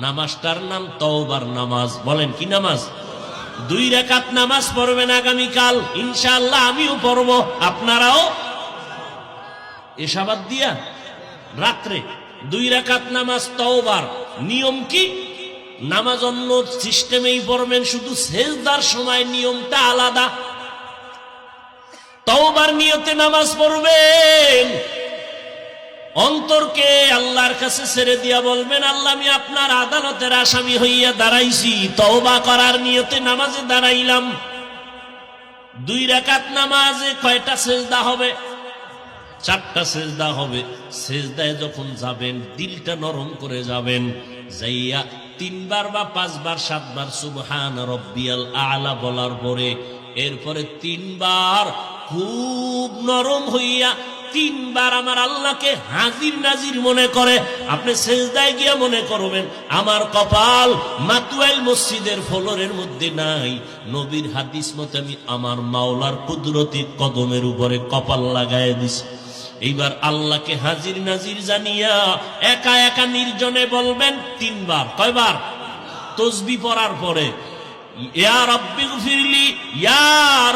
নামাজটার নাম তওবার নামাজ। বলেন কি নামাজ? 2 রাকাত নামাজ পড়বেন আগামীকাল ইনশাআল্লাহ, আমিও পড়ব, আপনারাও। এশাবাদ দিয়া রাত্রে 2 রাকাত নামাজ তওবার। নিয়ম কি? নামাজ অন্য সিস্টেমেই পড়বেন, শুধু সেজদার সময় নিয়মটা আলাদা। তওবার নিয়তে নামাজ পড়বেন, অন্তরকে আল্লাহর কাছে ছেড়ে দিয়া বলবেন, আল্লাহ আমি আপনার আদালতের আসামি হইয়া দাঁড়াইছি, তওবা করার নিয়তে নামাজে দাঁড়াইলাম। 2 রাকাত নামাজে কয়টা সেজদা হবে? 4টা সেজদা হবে। সেজদায় যখন যাবেন দিলটা নরম করে যাবেন, যাইয়া 3 বার বা 5 বার 7 বার সুবহান রব্বিয়াল আ'লা বলার পরে এরপরে 3 বার খুব নরম হইয়া 3 বার আমার আল্লাহকে হাজির নাজির মনে করে আপনি সেজদায় গিয়া মনে করবেন, আমার কপাল মাতুয়াইল মসজিদের ফ্লোরের মধ্যে নাই, নবীর হাদিস মতে আমি আমার মাওলার কুদরতি কদমের উপরে কপাল লাগায় দিছি। এইবার আল্লাহকে হাজির নাজির জানিয়া একা একা নির্জনে বলবেন 3 বার। কয়বার? তাসবিহ পড়ার পরে ইয়া রাব্বি গফিরলি, ইয়া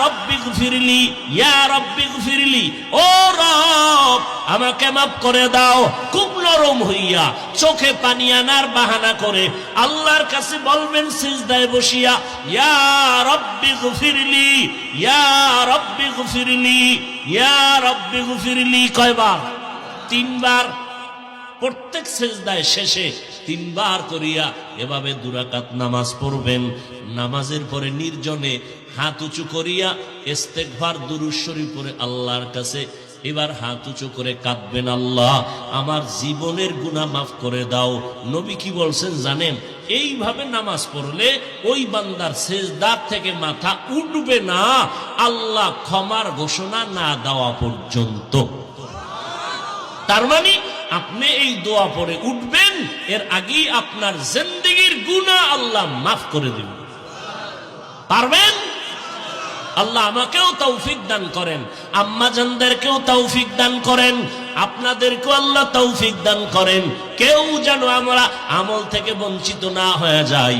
রাব্বি গফিরলি, ইয়া রাব্বি গফিরলি, ও রব আমাকে মাফ করে দাও। খুব নরম হইয়া চোখে পানি আনার বাহানা করে আল্লাহর কাছে বলবেন সিজদায় বসিয়া, ইয়া রাব্বি গফিরলি, ইয়া রাব্বি গফিরলি, ইয়া রাব্বি গফিরলি। কয়বার? 3 বার। প্রত্যেক সেজদায় শেষে 3 বার করিয়া এভাবে 2 রাকাত নামাজ পড়বেন। নামাজের পরে নির্জনে হাত উঁচু করিয়া ইস্তেগফার দুরূদ শরীফ পড়ে আল্লাহর কাছে এবার হাত উঁচু করে কাঁদবেন, আল্লাহ আমার জীবনের গুনাহ মাফ করে দাও। নবী কি বলছেন জানেন? এইভাবে নামাজ পড়লে ওই বান্দার সেজদার থেকে মাথা উঠবে না আল্লাহ ক্ষমার ঘোষণা না দেওয়া পর্যন্ত। তার মানে আপনি এই দোয়া পড়ে উঠবেন, এর আগেই আপনার জিন্দেগীর গুনাহ আল্লাহ মাফ করে দিবেন। পারবেন? আল্লাহ আমাকেও তৌফিক দান করেন, আম্মা জানদেরকেও তৌফিক দান করেন, আপনাদেরকেও আল্লাহ তৌফিক দান করেন। কেউ যেন আমরা আমল থেকে বঞ্চিত না হয়ে যায়।